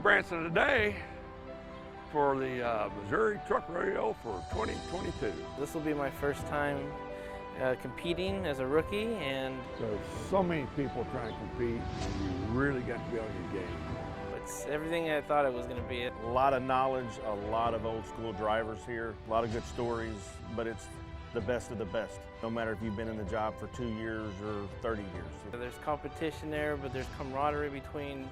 Branson today for the Missouri Truck Rodeo for 2022. This will be my first time competing as a rookie, and There's so many people trying to compete, and you really got to be on your game. it's everything I thought it was going to be. A lot of knowledge, a lot of old school drivers here, a lot of good stories, but it's the best of the best, no matter if you've been in the job for 2 years or 30 years. There's competition there, but there's camaraderie between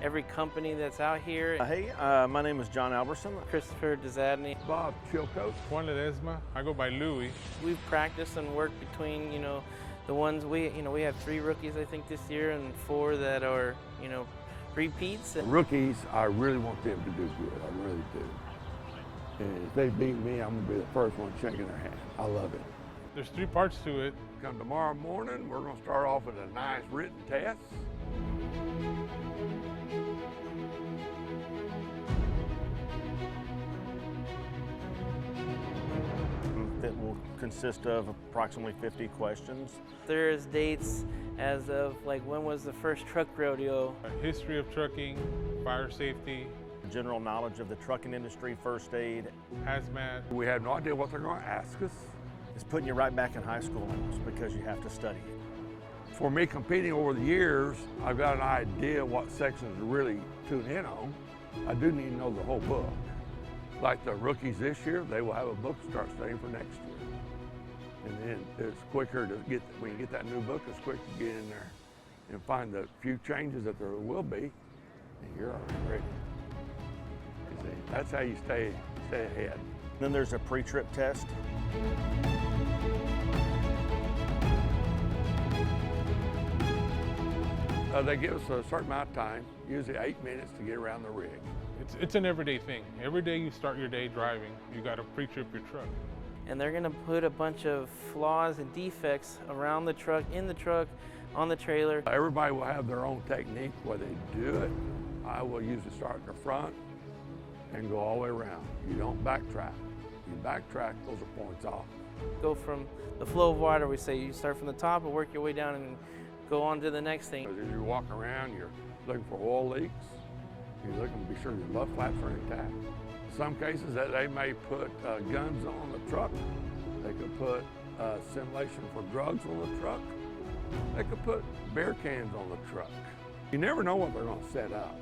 every company that's out here. Hey, my name is John Alberson. Christopher Dzadny. Bob Chilcote. Juan Ledesma. I go by Louie. We've practiced and worked between, the ones we have 3 rookies I think this year and 4 that are, repeats. Rookies, I really want them to do good. I really do. And if they beat me, I'm going to be the first one shaking their hand. I love it. There's 3 parts to it. Come tomorrow morning, we're going to start off with a nice written test. That will consist of approximately 50 questions. There's dates as of when was the first truck rodeo. A history of trucking, fire safety, General knowledge of the trucking industry, first aid. hazmat. We have no idea what they're going to ask us. It's putting you right back in high school almost because you have to study it. For me competing over the years, I've got an idea what sections to really tune in on. I do need to know the whole book. Like the rookies this year, they will have a book to start studying for next year. And then it's quicker to get, when you get that new book, it's quick to get in there and find the few changes that there will be, and you're already ready. You see, that's how you stay ahead. Then there's a pre-trip test. They give us a certain amount of time, usually 8 minutes to get around the rig. It's an everyday thing. Every day you start your day driving, you got to pre-trip your truck. And they're going to put a bunch of flaws and defects around the truck, in the truck, on the trailer. Everybody will have their own technique where they do it. I will usually start at the front and go all the way around. You don't backtrack. You backtrack, those are points off. Go from the flow of water, we say you start from the top and work your way down and go on to the next thing. As you're walking around, you're looking for oil leaks. You're looking to be sure your butt flaps are intact. In some cases, that they may put guns on the truck. They could put simulation for drugs on the truck. They could put beer cans on the truck. You never know what they're going to set up.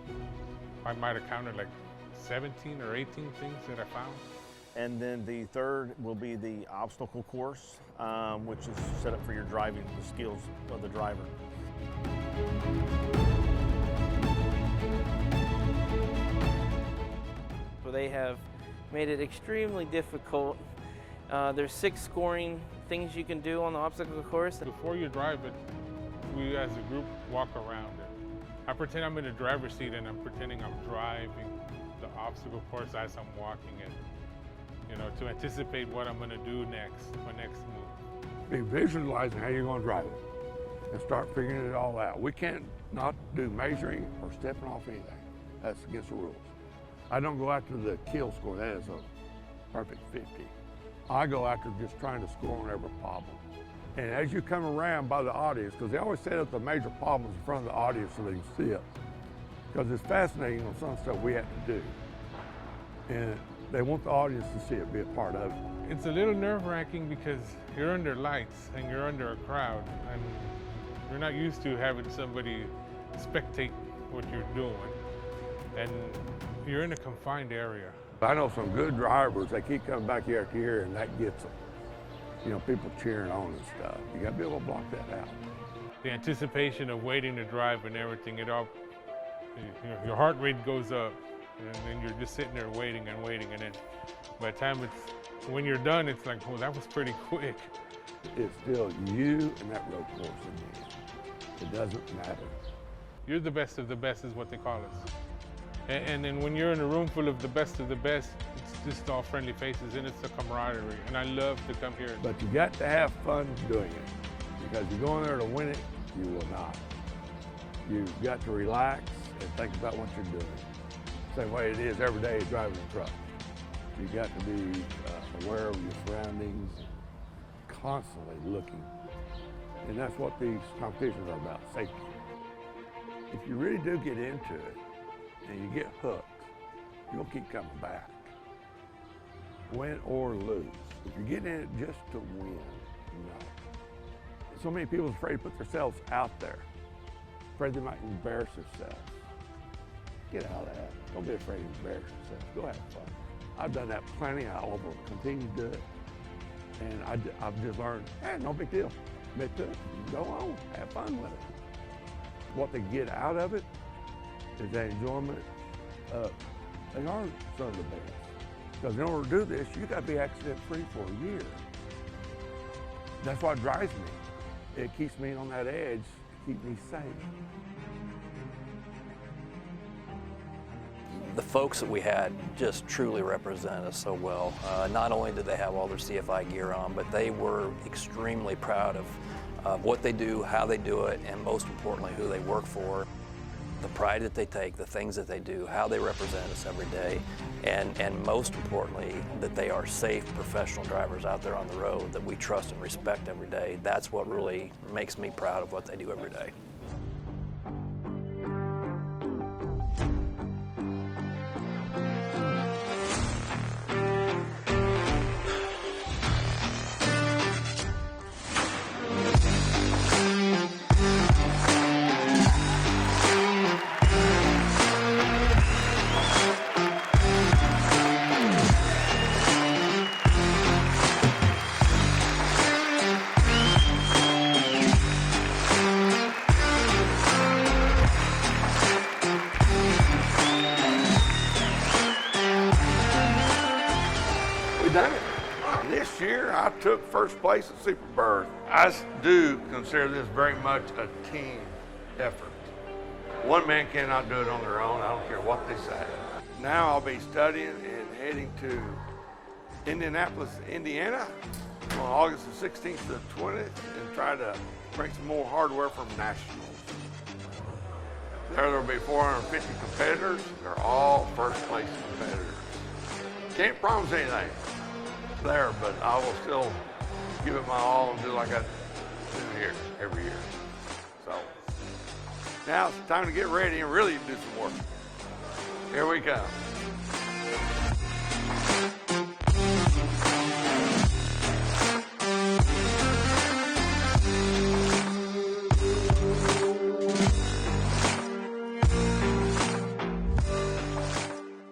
I might have counted like 17 or 18 things that I found. And then the third will be the obstacle course, which is set up for your driving, the skills of the driver. They have made it extremely difficult. There's 6 scoring things you can do on the obstacle course. Before you drive it, we as a group walk around it. I pretend I'm in the driver's seat and I'm pretending I'm driving the obstacle course as I'm walking it, to anticipate what I'm going to do next, my next move. Be visualizing how you're going to drive it and start figuring it all out. We can't not do measuring or stepping off anything. That's against the rules. I don't go after the kill score. That is a perfect 50. I go after just trying to score on every problem. And as you come around by the audience, because they always set up the major problems in front of the audience so they can see it. Because it's fascinating on some stuff we have to do. And they want the audience to see it, be a part of it. It's a little nerve-wracking because you're under lights and you're under a crowd, and you're not used to having somebody spectate what you're doing. And you're in a confined area. I know some good drivers, they keep coming back year after year, and that gets them. People cheering on and stuff. You got to be able to block that out. The anticipation of waiting to drive and everything, your heart rate goes up, and then you're just sitting there waiting and waiting, and then by the time when you're done, it's like, oh, that was pretty quick. It's still you and that road course in the end. It doesn't matter. You're the best of the best is what they call us. And then when you're in a room full of the best, it's just all friendly faces, and it's a camaraderie, and I love to come here. But you got to have fun doing it, because you go in there to win it, you will not. You've got to relax and think about what you're doing. Same way it is every day driving a truck. You got to be aware of your surroundings, constantly looking. And that's what these competitions are about, safety. If you really do get into it, and you get hooked, you'll keep coming back. Win or lose. If you're getting in it just to win, no. So many people are afraid to put themselves out there, afraid they might embarrass themselves. Get out of that. Don't be afraid to embarrass yourself. Go have fun. I've done that plenty. I will continue to do it. And I've just learned, hey, no big deal. Admit to it. Go on. Have fun with it. What they get out of it is that enjoyment. They are some of the best. Because in order to do this, you got to be accident-free for a year. That's what drives me. It keeps me on that edge, keep me safe. The folks that we had just truly represented us so well. Not only did they have all their CFI gear on, but they were extremely proud of what they do, how they do it, and most importantly, who they work for. The pride that they take, the things that they do, how they represent us every day, and most importantly, that they are safe professional drivers out there on the road that we trust and respect every day. That's what really makes me proud of what they do every day. We done it. This year, I took first place at Super Bird. I do consider this very much a team effort. One man cannot do it on their own. I don't care what they say. Now I'll be studying and heading to Indianapolis, Indiana on August the 16th to the 20th and try to bring some more hardware from nationals. There'll be 450 competitors. They're all first place competitors. Can't promise anything there, but I will still give it my all and do like I do here every year. So now it's time to get ready and really do some work. Here we come.